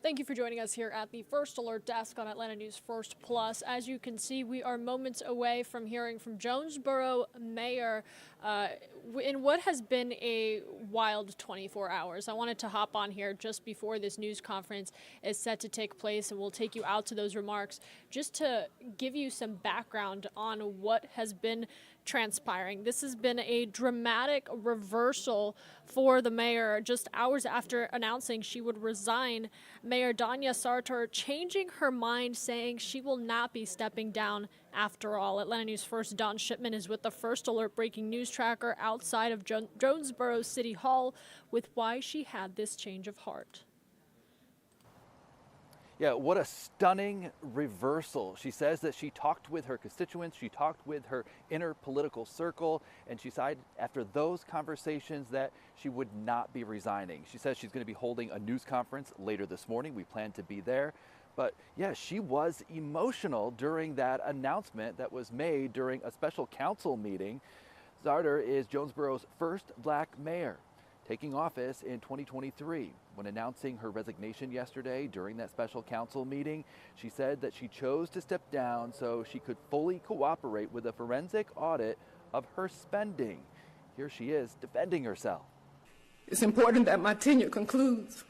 Thank you for joining us here at the First Alert Desk on Atlanta News First Plus. As you can see, we are moments away from hearing from Jonesboro Mayor in what has been a wild 24 hours. I wanted to hop on here just before this news conference is set to take place, and we'll take you out to those remarks just to give you some background on what has been transpiring. This has been a dramatic reversal for the mayor just hours after announcing she would resign. Mayor Donya Sartor changing her mind, saying she will not be stepping down after all. Atlanta News First Don Shipman is with the First Alert breaking news tracker outside of Jonesboro City Hall with why she had this change of heart. Yeah, what a stunning reversal. She says that she talked with her constituents, she talked with her inner political circle, and she decided after those conversations that she would not be resigning. She says she's going to be holding a news conference later this morning. We plan to be there. But yeah, she was emotional during that announcement that was made during a special council meeting. Sartor is Jonesboro's first black mayor, taking office in 2023. When announcing her resignation yesterday during that special council meeting, she said that she chose to step down so she could fully cooperate with a forensic audit of her spending. Here she is defending herself. It's important that my tenure concludes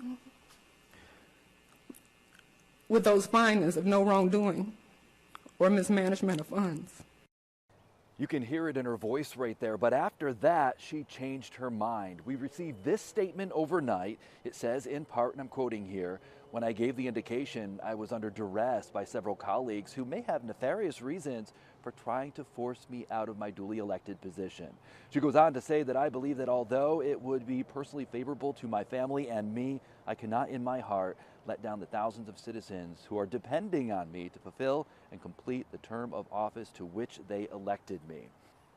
with those findings of no wrongdoing or mismanagement of funds. You can hear it in her voice right there, but after that, she changed her mind. We received this statement overnight. It says in part, and I'm quoting here, "When I gave the indication, I was under duress by several colleagues who may have nefarious reasons for trying to force me out of my duly elected position." She goes on to say that I believe that although it would be personally favorable to my family and me, I cannot in my heart let down the thousands of citizens who are depending on me to fulfill and complete the term of office to which they elected me.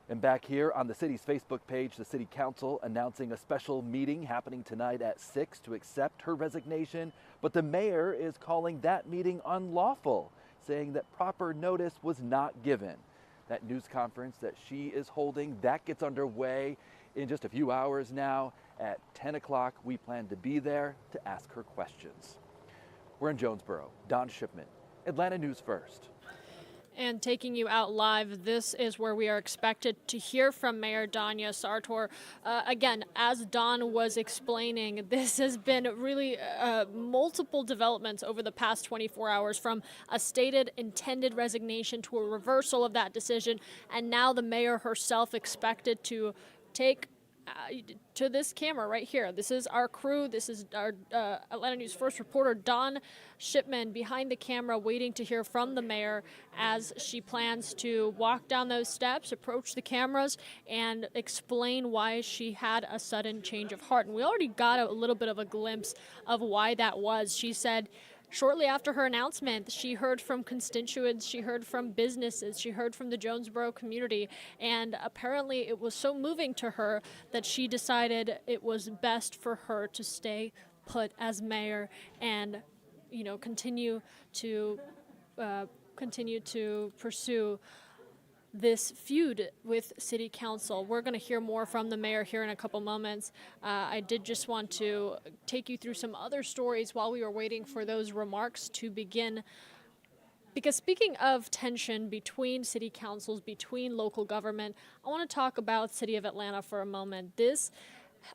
And back here on the city's Facebook page, the city council announcing a special meeting happening tonight at 6 to accept her resignation. But the mayor is calling that meeting unlawful, saying that proper notice was not given. That news conference that she is holding, that gets underway in just a few hours now. At 10 o'clock, we plan to be there to ask her questions. We're in Jonesboro. Don Shipman, Atlanta News First. And taking you out live, this is where we are expected to hear from Mayor Donya Sartor. Again, as Don was explaining, this has been really multiple developments over the past 24 hours, from a stated intended resignation to a reversal of that decision, and now the mayor herself expected to take to this camera right here. This is our crew. This is our Atlanta News First reporter, Don Shipman, behind the camera waiting to hear from the mayor as she plans to walk down those steps, approach the cameras, and explain why she had a sudden change of heart. And we already got a little bit of a glimpse of why that was. She said shortly after her announcement, she heard from constituents, she heard from businesses, she heard from the Jonesboro community, and apparently it was so moving to her that she decided it was best for her to stay put as mayor and, you know, continue to pursue this feud with city council. We're going to hear more from the mayor here in a couple moments. I did just want to take you through some other stories while we were waiting for those remarks to begin. Because speaking of tension between city councils, between local government, I want to talk about City of Atlanta for a moment. This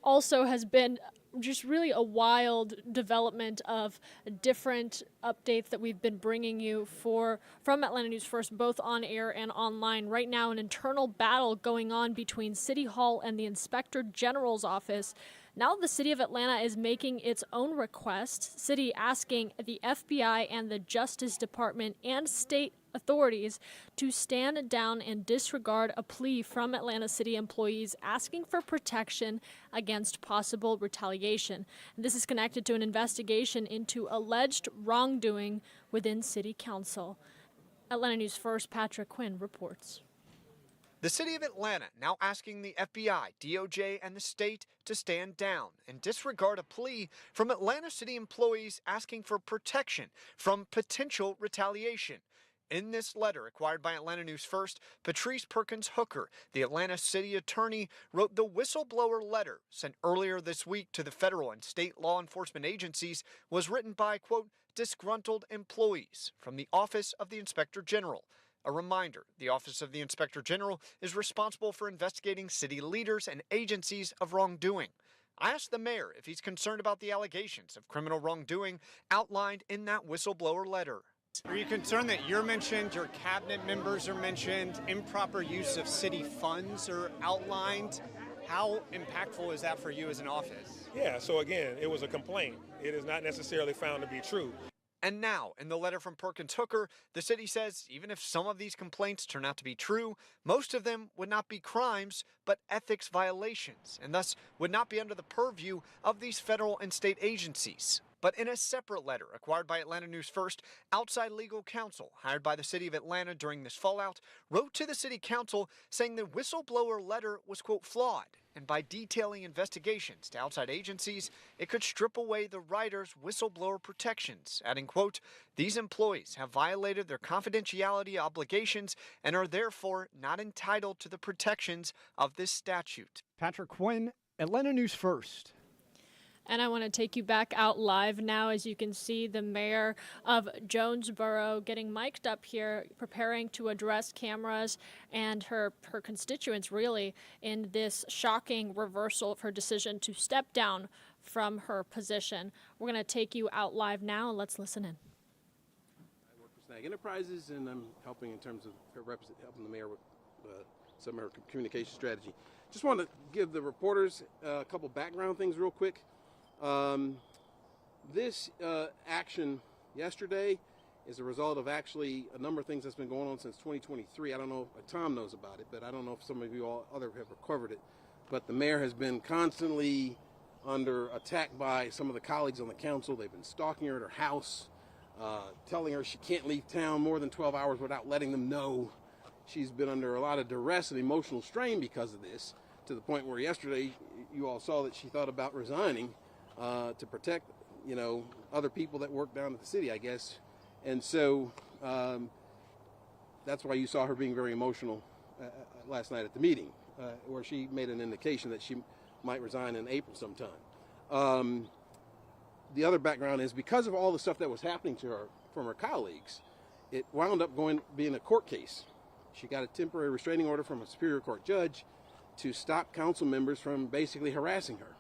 also has been just really a wild development of different updates that we've been bringing you from Atlanta News First, both on air and online. Right now, an internal battle going on between City Hall and the Inspector General's office. Now the City of Atlanta is making its own request, city asking the FBI and the Justice Department and state authorities to stand down and disregard a plea from Atlanta City employees asking for protection against possible retaliation. And this is connected to an investigation into alleged wrongdoing within City Council. Atlanta News First, Patrick Quinn reports. The City of Atlanta now asking the FBI, DOJ, and the state to stand down and disregard a plea from Atlanta City employees asking for protection from potential retaliation. In this letter acquired by Atlanta News First, Patrice Perkins Hooker, the Atlanta city attorney, wrote the whistleblower letter sent earlier this week to the federal and state law enforcement agencies was written by, quote, disgruntled employees from the Office of the Inspector General. A reminder, the Office of the Inspector General is responsible for investigating city leaders and agencies of wrongdoing. I asked the mayor if he's concerned about the allegations of criminal wrongdoing outlined in that whistleblower letter. Are you concerned that you're mentioned, your cabinet members are mentioned, improper use of city funds are outlined? How impactful is that for you as an office? Yeah, so again, it was a complaint. It is not necessarily found to be true. And now, in the letter from Perkins Hooker, the city says even if some of these complaints turn out to be true, most of them would not be crimes, but ethics violations, and thus would not be under the purview of these federal and state agencies. But in a separate letter acquired by Atlanta News First, outside legal counsel hired by the city of Atlanta during this fallout wrote to the city council saying the whistleblower letter was, quote, flawed, and by detailing investigations to outside agencies, it could strip away the writer's whistleblower protections, adding, quote, these employees have violated their confidentiality obligations and are therefore not entitled to the protections of this statute. Patrick Quinn, Atlanta News First. And I want to take you back out live now. As you can see, the mayor of Jonesboro getting mic'd up here, preparing to address cameras and her constituents, really, in this shocking reversal of her decision to step down from her position. We're going to take you out live now, and let's listen in. I work for Snag Enterprises, and I'm helping in terms of helping the mayor with some of her communication strategy. Just want to give the reporters a couple background things real quick. This action yesterday is a result of actually a number of things that's been going on since 2023. I don't know if Tom knows about it, but I don't know if some of you all other have covered it. But the mayor has been constantly under attack by some of the colleagues on the council. They've been stalking her at her house, telling her she can't leave town more than 12 hours without letting them know. She's been under a lot of duress and emotional strain because of this, to the point where yesterday you all saw that she thought about resigning to protect, other people that work down at the city, I guess. And so that's why you saw her being very emotional last night at the meeting, where she made an indication that she might resign in April sometime. The other background is because of all the stuff that was happening to her from her colleagues, it wound up being a court case. She got a temporary restraining order from a Superior Court judge to stop council members from basically harassing her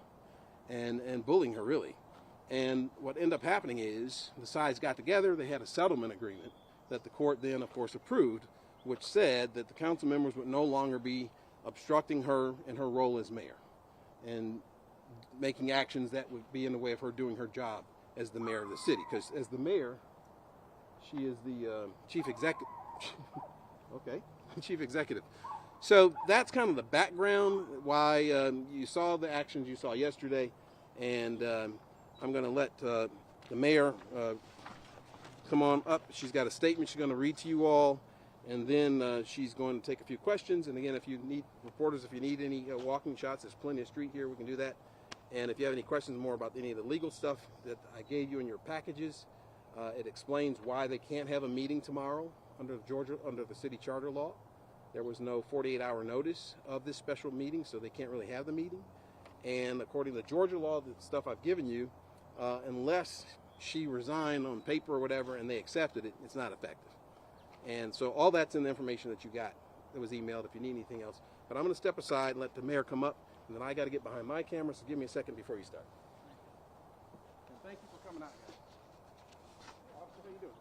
and bullying her, really. And what ended up happening is the sides got together, they had a settlement agreement that the court then, of course, approved, which said that the council members would no longer be obstructing her in her role as mayor and making actions that would be in the way of her doing her job as the mayor of the city. Because as the mayor, she is the chief executive. Okay, chief executive. So that's kind of the background why you saw the actions you saw yesterday, and I'm going to let the mayor come on up. She's got a statement she's going to read to you all, and then she's going to take a few questions. And again, if you need reporters, if you need any walking shots, there's plenty of street here. We can do that. And if you have any questions more about any of the legal stuff that I gave you in your packages, it explains why they can't have a meeting tomorrow under the city charter law. There was no 48-hour notice of this special meeting, so they can't really have the meeting. And according to Georgia law, the stuff I've given you, unless she resigned on paper or whatever and they accepted it, it's not effective. And so all that's in the information that you got that was emailed if you need anything else. But I'm going to step aside and let the mayor come up, and then I got to get behind my camera, so give me a second before you start. And thank you for coming out, guys. Officer, how you doing?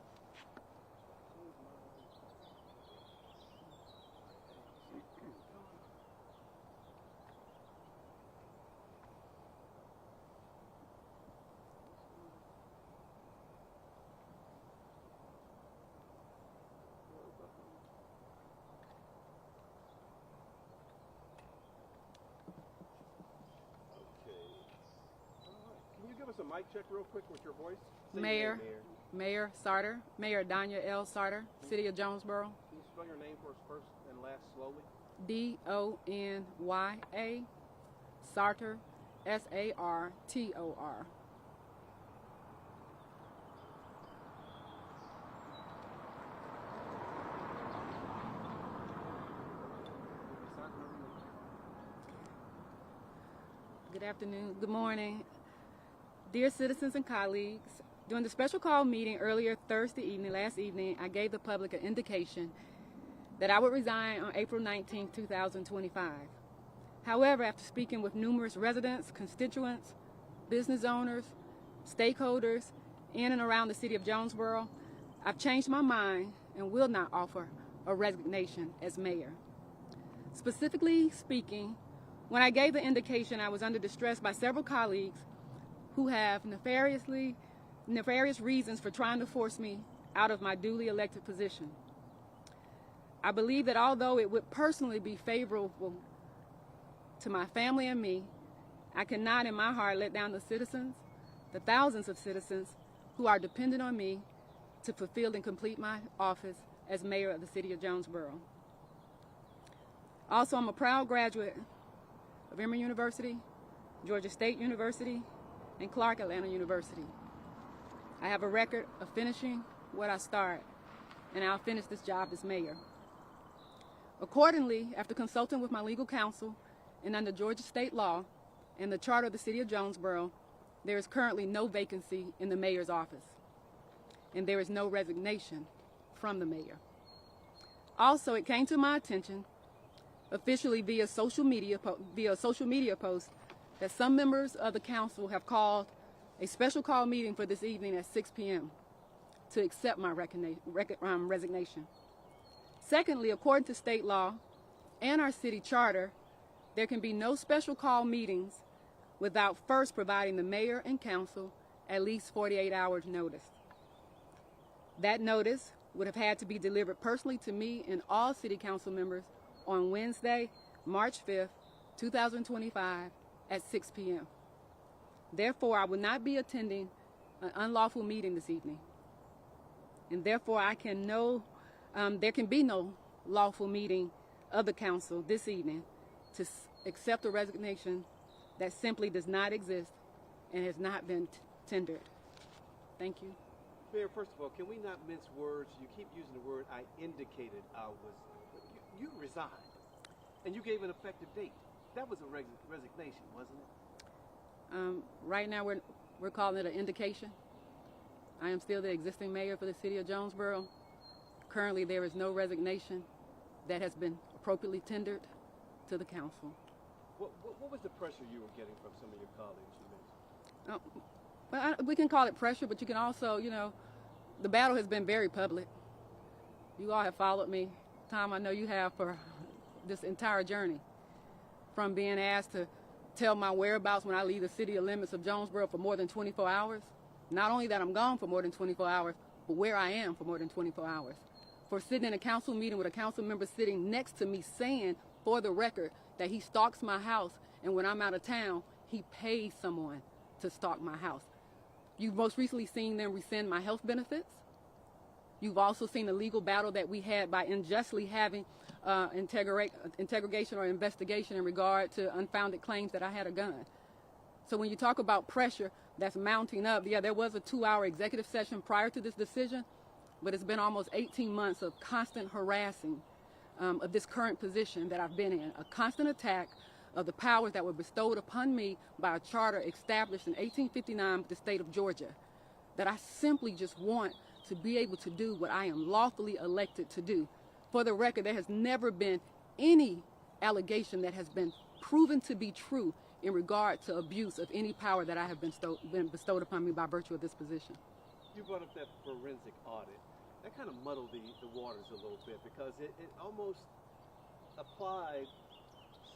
Can you give us a mic check real quick with your voice? Mayor Sartor, Mayor Donya Sartor, City of Jonesboro. Can you spell your name for us first and last slowly? Donya Sartor, Sartor. Good afternoon. Good morning. Dear citizens and colleagues, during the special call meeting earlier last evening, I gave the public an indication that I would resign on April 19, 2025. However, after speaking with numerous residents, constituents, business owners, stakeholders in and around the city of Jonesboro, I've changed my mind and will not offer a resignation as mayor. Specifically speaking, when I gave the indication, I was under distress by several colleagues who have nefarious reasons for trying to force me out of my duly elected position. I believe that although it would personally be favorable to my family and me, I cannot in my heart let down the citizens, the thousands of citizens who are dependent on me to fulfill and complete my office as mayor of the city of Jonesboro. Also, I'm a proud graduate of Emory University, Georgia State University, and Clark Atlanta University. I have a record of finishing what I start, and I'll finish this job as mayor. Accordingly, after consulting with my legal counsel and under Georgia state law and the charter of the city of Jonesboro, there is currently no vacancy in the mayor's office, and there is no resignation from the mayor. Also, it came to my attention officially via social media post that some members of the council have called a special call meeting for this evening at 6 p.m. to accept my resignation. Secondly, according to state law and our city charter, there can be no special call meetings without first providing the mayor and council at least 48 hours notice. That notice would have had to be delivered personally to me and all city council members on Wednesday, March 5th, 2025 at 6 p.m. Therefore, I will not be attending an unlawful meeting this evening. And therefore, there can be no lawful meeting of the council this evening to accept a resignation that simply does not exist and has not been tendered. Thank you. Mayor, first of all, can we not mince words? You keep using the word I indicated you resigned, and you gave an effective date. That was a resignation, wasn't it? Right now, we're calling it an indication. I am still the existing mayor for the city of Jonesboro. Currently, there is no resignation that has been appropriately tendered to the council. What was the pressure you were getting from some of your colleagues you mentioned? Well, we can call it pressure, but you can also, the battle has been very public. You all have followed me, Tom, I know you have, for this entire journey. From being asked to tell my whereabouts when I leave the city limits of Jonesboro for more than 24 hours. Not only that I'm gone for more than 24 hours, but where I am for more than 24 hours. For sitting in a council meeting with a council member sitting next to me saying, for the record, that he stalks my house, and when I'm out of town, he pays someone to stalk my house. You've most recently seen them rescind my health benefits. You've also seen the legal battle that we had by unjustly having interrogation or investigation in regard to unfounded claims that I had a gun. So when you talk about pressure that's mounting up, yeah, there was a 2-hour executive session prior to this decision, but it's been almost 18 months of constant harassing of this current position that I've been in, a constant attack of the powers that were bestowed upon me by a charter established in 1859 with the state of Georgia, that I simply just want to be able to do what I am lawfully elected to do. For the record, there has never been any allegation that has been proven to be true in regard to abuse of any power that I have been bestowed upon me by virtue of this position. You brought up that forensic audit. That kind of muddled the waters a little bit because it almost applied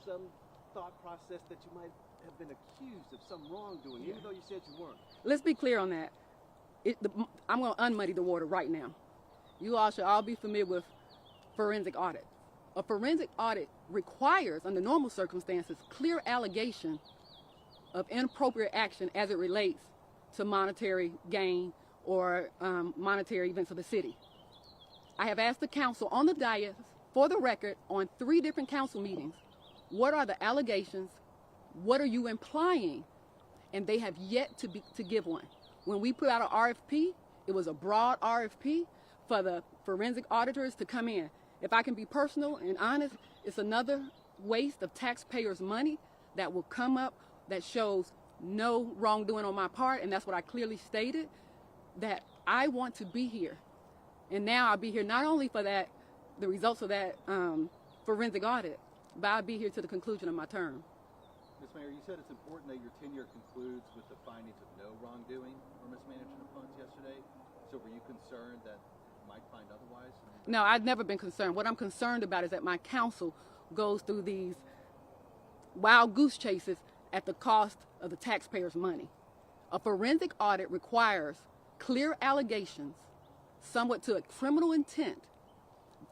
some thought process that you might have been accused of some wrongdoing, even though you said you weren't. Let's be clear on that. I'm going to unmuddy the water right now. You all should all be familiar with forensic audit. A forensic audit requires, under normal circumstances, clear allegation of inappropriate action as it relates to monetary gain or monetary events of the city. I have asked the council on the dais, for the record, on 3 different council meetings, what are the allegations? What are you implying? And they have yet to give one. When we put out an RFP, it was a broad RFP for the forensic auditors to come in. If I can be personal and honest, it's another waste of taxpayers' money that will come up that shows no wrongdoing on my part, and that's what I clearly stated, that I want to be here. And now I'll be here not only for that, the results of that forensic audit, but I'll be here to the conclusion of my term. Ms. Mayor, you said it's important that your tenure concludes with the findings of no wrongdoing or mismanagement of funds yesterday. So were you concerned that it might find otherwise? No, I've never been concerned. What I'm concerned about is that my counsel goes through these wild goose chases at the cost of the taxpayers' money. A forensic audit requires clear allegations, somewhat to a criminal intent.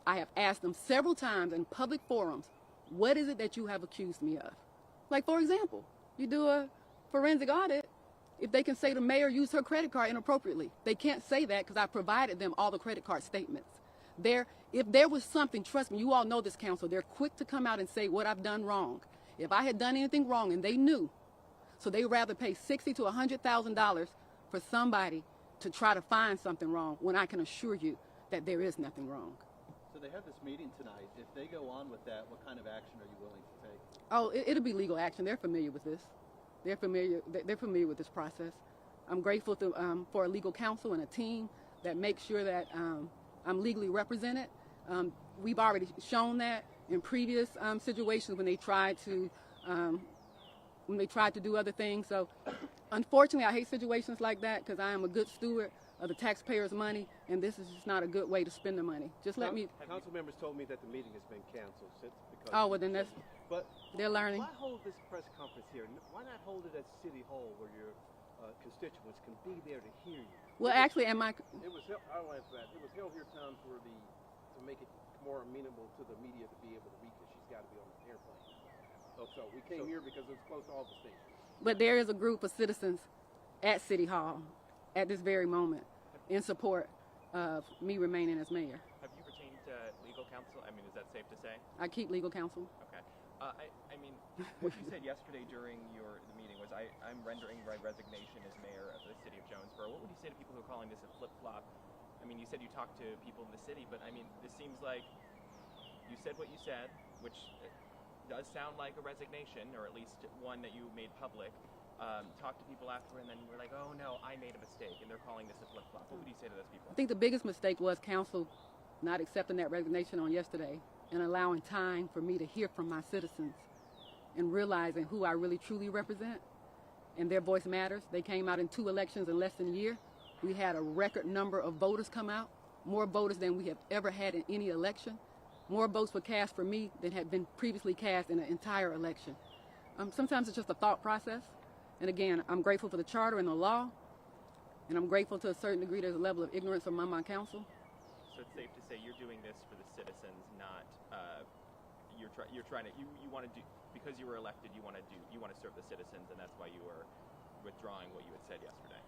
I have asked them several times in public forums, what is it that you have accused me of? Like, for example, you do a forensic audit, if they can say the mayor used her credit card inappropriately. They can't say that because I provided them all the credit card statements. If there was something, trust me, you all know this council, they're quick to come out and say what I've done wrong. If I had done anything wrong and they knew, so they'd rather pay $60,000 to $100,000 for somebody to try to find something wrong when I can assure you that there is nothing wrong. So they have this meeting tonight. If they go on with that, what kind of action are you willing to take? Oh, it'll be legal action. They're familiar with this. They're familiar with this process. I'm grateful for a legal counsel and a team that makes sure that I'm legally represented. We've already shown that in previous situations when they tried to do other things. So, unfortunately, I hate situations like that because I am a good steward of the taxpayers' money, and this is just not a good way to spend the money. Just let me. Council members told me that the meeting has been canceled because. Oh, well then that's. But they're learning. Why hold this press conference here? Why not hold it at City Hall where your constituents can be there to hear you? Well, actually, It was held, I'll answer that. It was held here, Tom, to make it more amenable to the media to be able to reach her. She's got to be on the airplane. So we came here because it's close to all the stations. But there is a group of citizens at City Hall at this very moment in support of me remaining as mayor. Have you retained legal counsel? I mean, is that safe to say? I keep legal counsel. Okay. I mean, what you said yesterday during the meeting was I'm rendering my resignation as mayor of the city of Jonesboro. What would you say to people who are calling this a flip-flop? I mean, you said you talked to people in the city, but I mean, this seems like you said what you said, which does sound like a resignation, or at least one that you made public. Talk to people after, and then we're like, oh no, I made a mistake, and they're calling this a flip-flop. What would you say to those people? I think the biggest mistake was council not accepting that resignation on yesterday and allowing time for me to hear from my citizens and realizing who I really truly represent, and their voice matters. They came out in 2 elections in less than a year. We had a record number of voters come out, more voters than we have ever had in any election. More votes were cast for me than had been previously cast in an entire election. Sometimes it's just a thought process. And again, I'm grateful for the charter and the law, and I'm grateful to a certain degree there's a level of ignorance among my council. So it's safe to say you're doing this for the citizens, not you're trying to you want to do, because you were elected, you want to serve the citizens, and that's why you are withdrawing what you had said yesterday.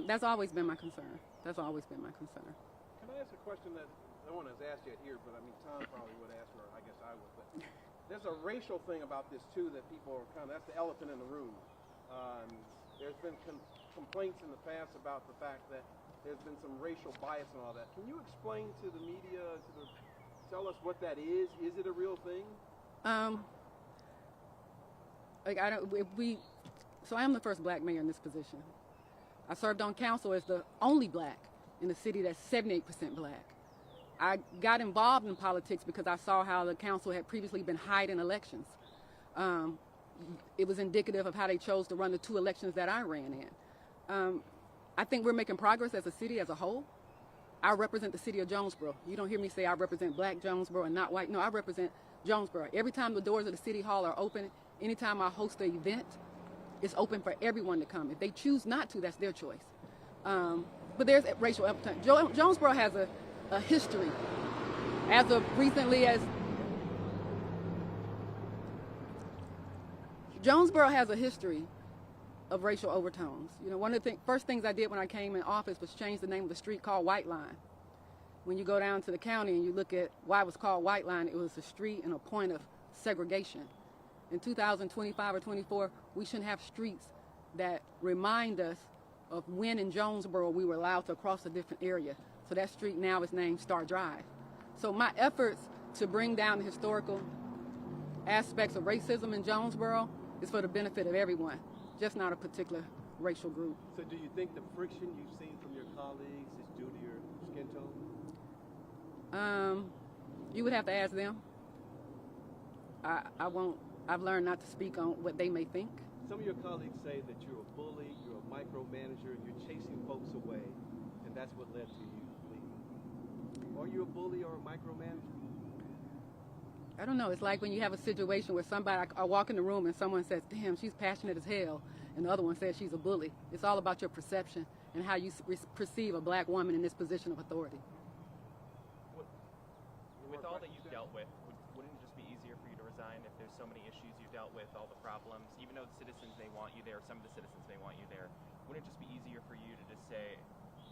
That's always been my concern. That's always been my concern. Can I ask a question that no one has asked yet here, but I mean, Tom probably would ask, or I guess I would. But there's a racial thing about this too that people are that's the elephant in the room. There's been complaints in the past about the fact that there's been some racial bias and all that. Can you explain to the media, tell us what that is? Is it a real thing? So I am the first black mayor in this position. I served on council as the only black in a city that's 78% black. I got involved in politics because I saw how the council had previously been hiding elections. It was indicative of how they chose to run the 2 elections that I ran in. I think we're making progress as a city as a whole. I represent the city of Jonesboro. You don't hear me say I represent black Jonesboro and not white. No, I represent Jonesboro. Every time the doors of the city hall are open, anytime I host an event, it's open for everyone to come. If they choose not to, that's their choice. But there's racial appetite. Jonesboro has a history. As of recently as Jonesboro has a history of racial overtones. You know, one of the first things I did when I came in office was change the name of the street called White Line. When you go down to the county and you look at why it was called White Line, it was a street and a point of segregation. In 2025 or 24, we shouldn't have streets that remind us of when in Jonesboro we were allowed to cross a different area. So that street now is named Star Drive. So my efforts to bring down the historical aspects of racism in Jonesboro It's for the benefit of everyone, just not a particular racial group. So do you think the friction you've seen from your colleagues is due to your skin tone? You would have to ask them. I won't. I've learned not to speak on what they may think. Some of your colleagues say that you're a bully, you're a micromanager, and you're chasing folks away, and that's what led to you leaving. Are you a bully or a micromanager? I don't know. It's like when you have a situation where somebody, I walk in the room and someone says, damn, she's passionate as hell, and the other one says she's a bully. It's all about your perception and how you perceive a black woman in this position of authority. With all that you've dealt with, wouldn't it just be easier for you to resign if there's so many issues you've dealt with, all the problems, even though the citizens may want you there, some of the citizens may want you there, wouldn't it just be easier for you to just say,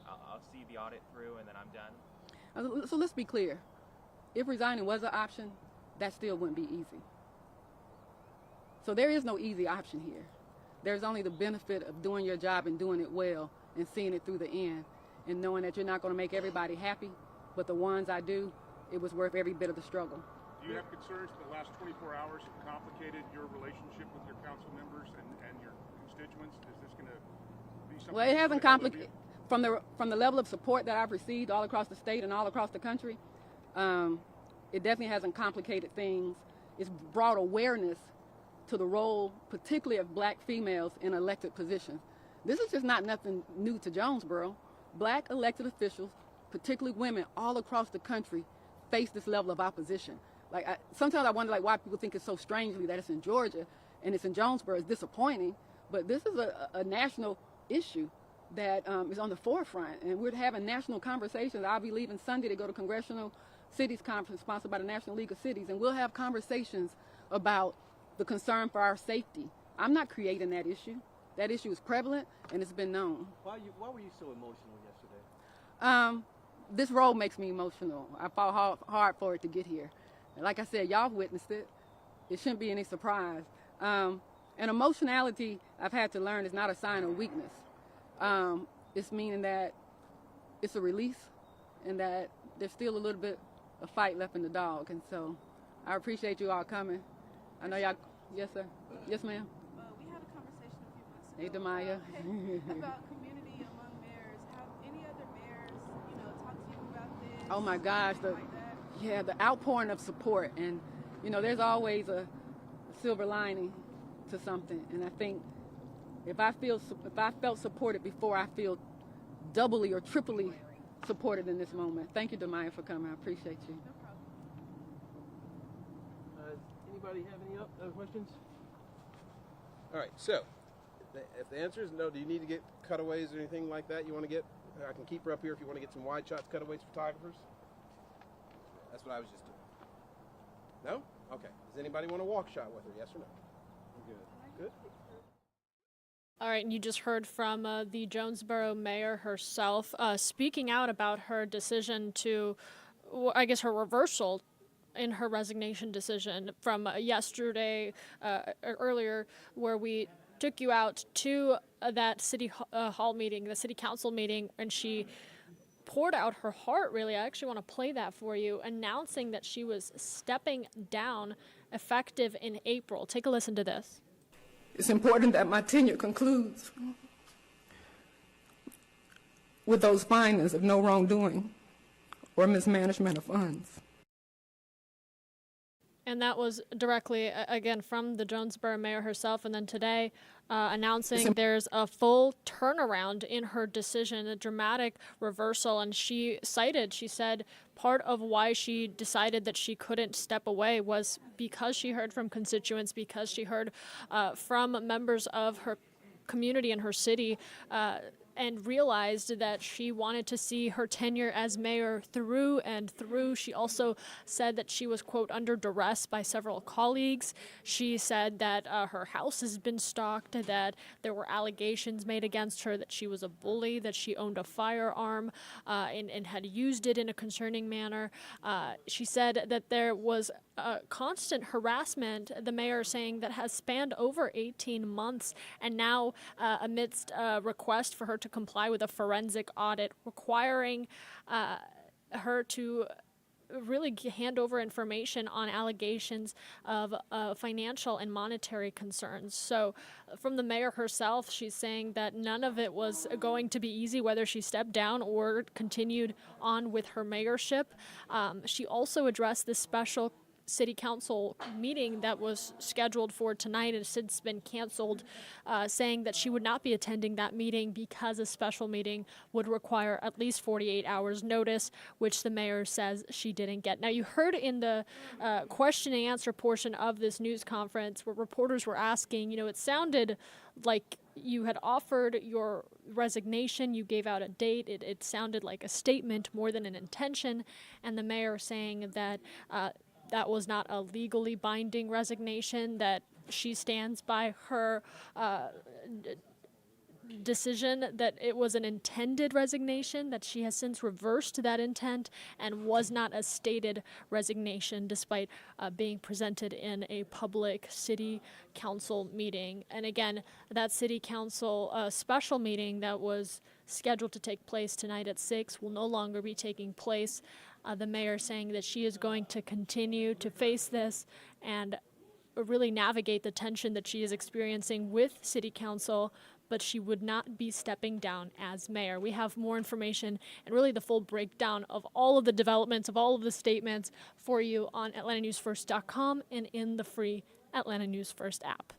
I'll see the audit through and then I'm done? So let's be clear. If resigning was an option, that still wouldn't be easy. So there is no easy option here. There's only the benefit of doing your job and doing it well and seeing it through the end and knowing that you're not going to make everybody happy, but the ones I do, it was worth every bit of the struggle. Do you have concerns that the last 24 hours have complicated your relationship with your council members and your constituents? Is this going to be something? Well, it hasn't complicated. From the level of support that I've received all across the state and all across the country, it definitely hasn't complicated things. It's brought awareness to the role, particularly of black females in elected positions. This is just not nothing new to Jonesboro. Black elected officials, particularly women all across the country, face this level of opposition. Sometimes I wonder why people think it's so strangely that it's in Georgia and it's in Jonesboro. It's disappointing, but this is a national issue that is on the forefront, and we're having national conversations. I'll be leaving Sunday to go to Congressional Cities Conference sponsored by the National League of Cities, and we'll have conversations about the concern for our safety. I'm not creating that issue. That issue is prevalent, and it's been known. Why were you so emotional yesterday? This role makes me emotional. I fought hard for it to get here. And like I said, y'all witnessed it. It shouldn't be any surprise. And emotionality, I've had to learn, is not a sign of weakness. It's meaning that it's a release and that there's still a little bit of fight left in the dog. And so I appreciate you all coming. I know y'all, yes sir, yes ma'am. We had a conversation a few months ago. Hey, Damaya. About community among mayors. Have any other mayors, talked to you about this? Oh my gosh, the outpouring of support. And, there's always a silver lining to something. And I think if I felt supported before, I feel doubly or triply supported in this moment. Thank you, Damaya, for coming. I appreciate you. No problem. Anybody have any other questions? All right, so if the answer is no, do you need to get cutaways or anything like that you want to get? I can keep her up here if you want to get some wide shots, cutaways, photographers. That's what I was just doing. No? Okay. Does anybody want a walk shot with her, yes or no? Good. Good? All right, and you just heard from the Jonesboro mayor herself speaking out about her decision to, her reversal in her resignation decision from yesterday, earlier, where we took you out to that city hall meeting, the city council meeting, and she poured out her heart, really. I actually want to play that for you, announcing that she was stepping down effective in April. Take a listen to this. It's important that my tenure concludes with those findings of no wrongdoing or mismanagement of funds. And that was directly, again, from the Jonesboro mayor herself. And then today, announcing there's a full turnaround in her decision, a dramatic reversal. And she said part of why she decided that she couldn't step away was because she heard from constituents, because she heard from members of her community and her city, and realized that she wanted to see her tenure as mayor through and through. She also said that she was, quote, under duress by several colleagues. She said that her house has been stalked, that there were allegations made against her, that she was a bully, that she owned a firearm and had used it in a concerning manner. She said that there was constant harassment, the mayor saying, that has spanned over 18 months, and now amidst a request for her to comply with a forensic audit requiring her to really hand over information on allegations of financial and monetary concerns. So from the mayor herself, she's saying that none of it was going to be easy, whether she stepped down or continued on with her mayorship. She also addressed this special city council meeting that was scheduled for tonight and has since been canceled, saying that she would not be attending that meeting because a special meeting would require at least 48 hours notice, which the mayor says she didn't get. Now, you heard in the question and answer portion of this news conference where reporters were asking, it sounded like you had offered your resignation, you gave out a date, it sounded like a statement more than an intention, and the mayor saying that that was not a legally binding resignation, that she stands by her decision, that it was an intended resignation, that she has since reversed that intent and was not a stated resignation despite being presented in a public city council meeting. And again, that city council special meeting that was scheduled to take place tonight at 6 will no longer be taking place. The mayor saying that she is going to continue to face this and really navigate the tension that she is experiencing with city council, but she would not be stepping down as mayor. We have more information and really the full breakdown of all of the developments, of all of the statements for you on AtlantaNewsFirst.com and in the free Atlanta News First app.